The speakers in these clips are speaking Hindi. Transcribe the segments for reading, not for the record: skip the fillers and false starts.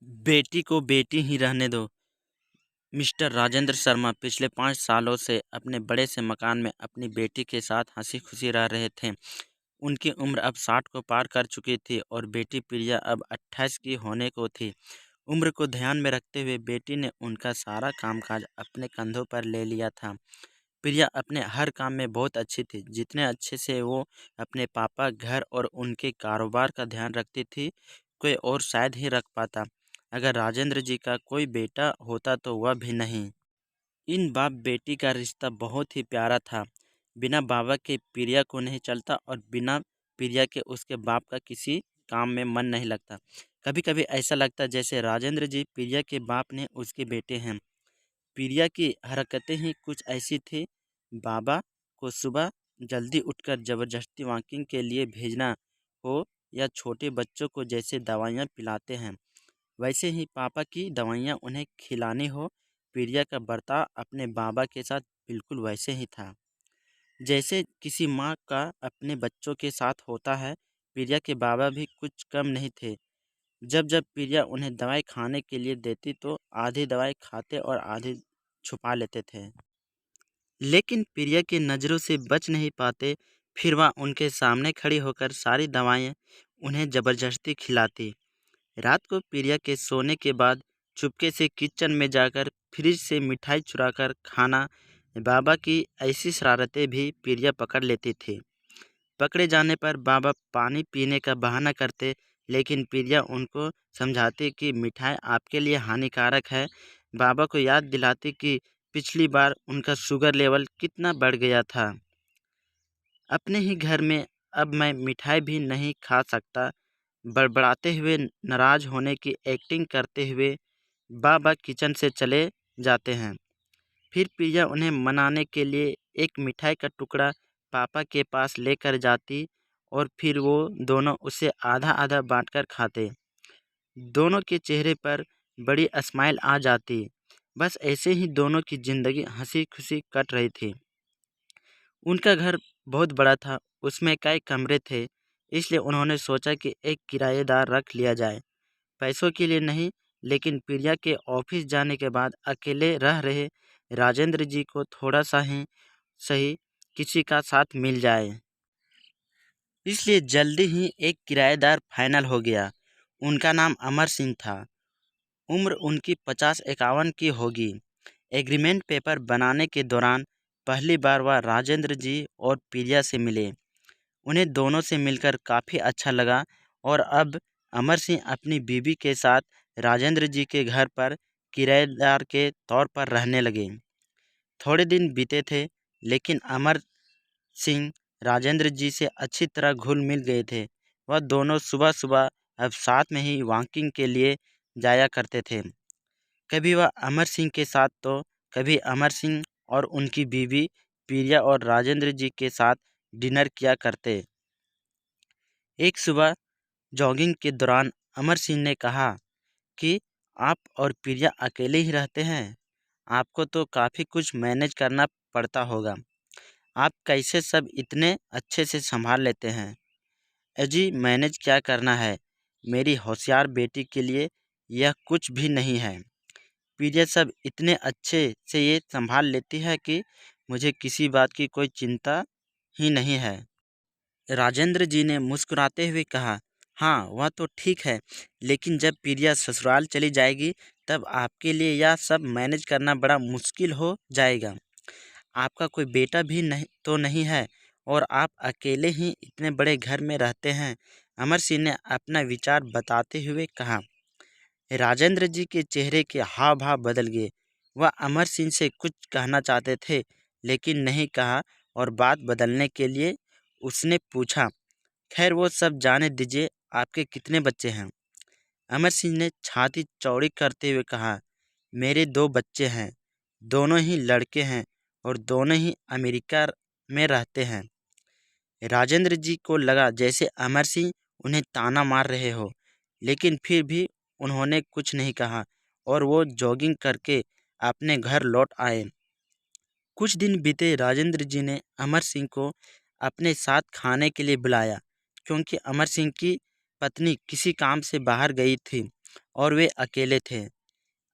बेटी को बेटी ही रहने दो। मिस्टर राजेंद्र शर्मा पिछले 5 सालों से अपने बड़े से मकान में अपनी बेटी के साथ हंसी खुशी रह रहे थे। उनकी उम्र अब 60 को पार कर चुकी थी और बेटी प्रिया अब 28 की होने को थी। उम्र को ध्यान में रखते हुए बेटी ने उनका सारा कामकाज अपने कंधों पर ले लिया था। प्रिया अपने हर काम में बहुत अच्छी थी। जितने अच्छे से वो अपने पापा, घर और उनके कारोबार का ध्यान रखती थी, कोई और शायद ही रख पाता। अगर राजेंद्र जी का कोई बेटा होता तो वह भी नहीं। इन बाप बेटी का रिश्ता बहुत ही प्यारा था। बिना बाबा के प्रिया को नहीं चलता और बिना प्रिया के उसके बाप का किसी काम में मन नहीं लगता। कभी कभी ऐसा लगता जैसे राजेंद्र जी प्रिया के बाप ने उसके बेटे हैं। प्रिया की हरकतें ही कुछ ऐसी थी। बाबा को सुबह जल्दी उठकर ज़बरदस्ती वॉकिंग के लिए भेजना हो या छोटे बच्चों को जैसे दवाइयाँ पिलाते हैं वैसे ही पापा की दवाइयाँ उन्हें खिलानी हो, प्रिया का बर्ताव अपने बाबा के साथ बिल्कुल वैसे ही था जैसे किसी माँ का अपने बच्चों के साथ होता है। प्रिया के बाबा भी कुछ कम नहीं थे। जब जब प्रिया उन्हें दवाई खाने के लिए देती तो आधी दवाई खाते और आधी छुपा लेते थे। लेकिन प्रिया की नज़रों से बच नहीं पाते। फिर वह उनके सामने खड़ी होकर सारी दवाएं उन्हें ज़बरदस्ती खिलाती। रात को प्रिया के सोने के बाद चुपके से किचन में जाकर फ्रिज से मिठाई चुराकर खाना। बाबा की ऐसी शरारतें भी प्रिया पकड़ लेती थी। पकड़े जाने पर बाबा पानी पीने का बहाना करते, लेकिन प्रिया उनको समझाती कि मिठाई आपके लिए हानिकारक है। बाबा को याद दिलाती कि पिछली बार उनका शुगर लेवल कितना बढ़ गया था। अपने ही घर में अब मैं मिठाई भी नहीं खा सकता। बड़बड़ाते हुए, नाराज होने की एक्टिंग करते हुए बाबा किचन से चले जाते हैं। फिर प्रिया उन्हें मनाने के लिए एक मिठाई का टुकड़ा पापा के पास लेकर जाती और फिर वो दोनों उसे आधा आधा बांटकर खाते। दोनों के चेहरे पर बड़ी स्माइल आ जाती। बस ऐसे ही दोनों की जिंदगी हंसी खुशी कट रही थी। उनका घर बहुत बड़ा था, उसमें कई कमरे थे, इसलिए उन्होंने सोचा कि एक किराएदार रख लिया जाए। पैसों के लिए नहीं, लेकिन प्रिया के ऑफिस जाने के बाद अकेले रह रहे राजेंद्र जी को थोड़ा सा ही सही किसी का साथ मिल जाए। इसलिए जल्दी ही एक किराएदार फाइनल हो गया। उनका नाम अमर सिंह था। उम्र उनकी 50-51 की होगी। एग्रीमेंट पेपर बनाने के दौरान पहली बार वह राजेंद्र जी और प्रिया से मिले। उन्हें दोनों से मिलकर काफ़ी अच्छा लगा और अब अमर सिंह अपनी बीवी के साथ राजेंद्र जी के घर पर किराएदार के तौर पर रहने लगे। थोड़े दिन बीते थे, लेकिन अमर सिंह राजेंद्र जी से अच्छी तरह घुल मिल गए थे। वह दोनों सुबह सुबह अब साथ में ही वॉकिंग के लिए जाया करते थे। कभी वह अमर सिंह के साथ तो कभी अमर सिंह और उनकी बीवी प्रिया और राजेंद्र जी के साथ डिनर किया करते। एक सुबह जॉगिंग के दौरान अमर सिंह ने कहा कि आप और प्रिया अकेले ही रहते हैं, आपको तो काफ़ी कुछ मैनेज करना पड़ता होगा। आप कैसे सब इतने अच्छे से संभाल लेते हैं? अजी मैनेज क्या करना है, मेरी होशियार बेटी के लिए यह कुछ भी नहीं है। प्रिया सब इतने अच्छे से ये संभाल लेती है कि मुझे किसी बात की कोई चिंता ही नहीं है। राजेंद्र जी ने मुस्कुराते हुए कहा, हाँ वह तो ठीक है, लेकिन जब प्रिया ससुराल चली जाएगी तब आपके लिए यह सब मैनेज करना बड़ा मुश्किल हो जाएगा। आपका कोई बेटा भी नहीं है और आप अकेले ही इतने बड़े घर में रहते हैं। अमर सिंह ने अपना विचार बताते हुए कहा। राजेंद्र जी के चेहरे के हाव भाव बदल गए। वह अमर सिंह से कुछ कहना चाहते थे, लेकिन नहीं कहा और बात बदलने के लिए उसने पूछा, खैर वो सब जाने दीजिए, आपके कितने बच्चे हैं? अमर सिंह ने छाती चौड़ी करते हुए कहा, मेरे 2 बच्चे हैं, दोनों ही लड़के हैं और दोनों ही अमेरिका में रहते हैं। राजेंद्र जी को लगा जैसे अमर सिंह उन्हें ताना मार रहे हो, लेकिन फिर भी उन्होंने कुछ नहीं कहा और वो जॉगिंग करके अपने घर लौट आए। कुछ दिन बीते। राजेंद्र जी ने अमर सिंह को अपने साथ खाने के लिए बुलाया, क्योंकि अमर सिंह की पत्नी किसी काम से बाहर गई थी। और वे अकेले थे।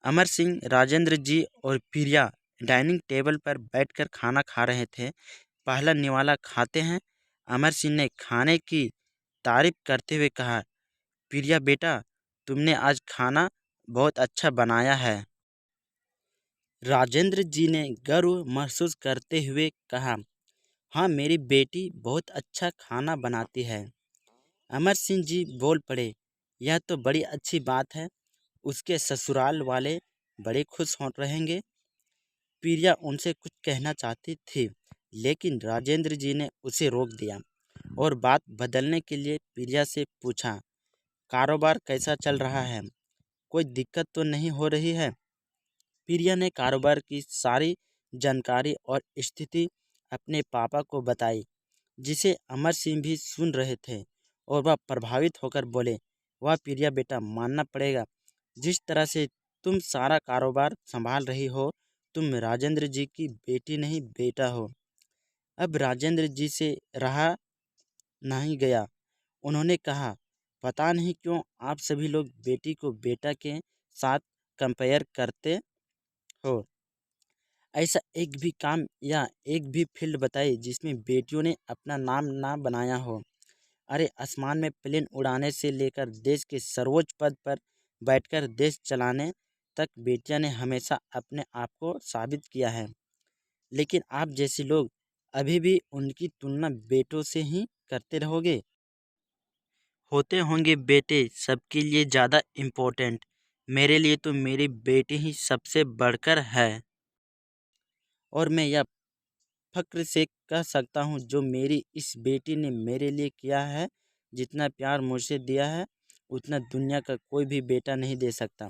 अमर सिंह, राजेंद्र जी और प्रिया डाइनिंग टेबल पर बैठकर खाना खा रहे थे। पहला निवाला खाते हैं। अमर सिंह ने खाने की तारीफ करते हुए कहा, प्रिया बेटा, तुमने आज खाना बहुत अच्छा बनाया है। राजेंद्र जी ने गर्व महसूस करते हुए कहा, हाँ, मेरी बेटी बहुत अच्छा खाना बनाती है। अमर सिंह जी बोल पड़े, यह तो बड़ी अच्छी बात है। उसके ससुराल वाले बड़े खुश हो रहेंगे। प्रिया उनसे कुछ कहना चाहती थी, लेकिन राजेंद्र जी ने उसे रोक दिया और बात बदलने के लिए प्रिया से पूछा, कारोबार कैसा चल रहा है? कोई दिक्कत तो नहीं हो रही है? प्रिया ने कारोबार की सारी जानकारी और स्थिति अपने पापा को बताई, जिसे अमर सिंह भी सुन रहे थे और वह प्रभावित होकर बोले, वाह प्रिया बेटा, मानना पड़ेगा, जिस तरह से तुम सारा कारोबार संभाल रही हो, तुम राजेंद्र जी की बेटी नहीं बेटा हो। अब राजेंद्र जी से रहा नहीं गया। उन्होंने कहा, पता नहीं क्यों आप सभी लोग बेटी को बेटा के साथ कंपेयर करते हो। ऐसा एक भी काम या एक भी फील्ड बताइए जिसमें बेटियों ने अपना नाम ना बनाया हो। अरे, आसमान में प्लेन उड़ाने से लेकर देश के सर्वोच्च पद पर बैठकर देश चलाने तक बेटियां ने हमेशा अपने आप को साबित किया है। लेकिन आप जैसे लोग अभी भी उनकी तुलना बेटों से ही करते रहोगे। होते होंगे बेटे सबके लिए ज़्यादा इम्पोर्टेंट, मेरे लिए तो मेरी बेटी ही सबसे बढ़कर है। और मैं यह फ़ख्र से कह सकता हूँ, जो मेरी इस बेटी ने मेरे लिए किया है, जितना प्यार मुझे दिया है, उतना दुनिया का कोई भी बेटा नहीं दे सकता।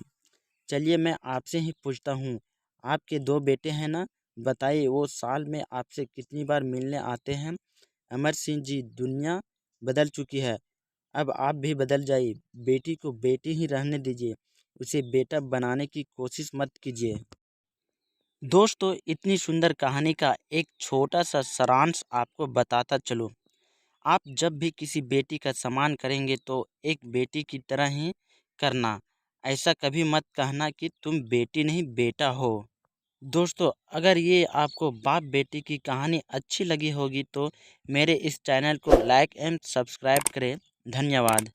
चलिए मैं आपसे ही पूछता हूँ, आपके 2 बेटे हैं ना? बताइए वो साल में आपसे कितनी बार मिलने आते हैं? अमर सिंह जी, दुनिया बदल चुकी है, अब आप भी बदल जाइए। बेटी को बेटी ही रहने दीजिए, उसे बेटा बनाने की कोशिश मत कीजिए। दोस्तों, इतनी सुंदर कहानी का एक छोटा सा सारांश आपको बताता चलूँ। आप जब भी किसी बेटी का सम्मान करेंगे तो एक बेटी की तरह ही करना। ऐसा कभी मत कहना कि तुम बेटी नहीं बेटा हो। दोस्तों, अगर ये आपको बाप बेटी की कहानी अच्छी लगी होगी तो मेरे इस चैनल को लाइक एंड सब्सक्राइब करें। धन्यवाद।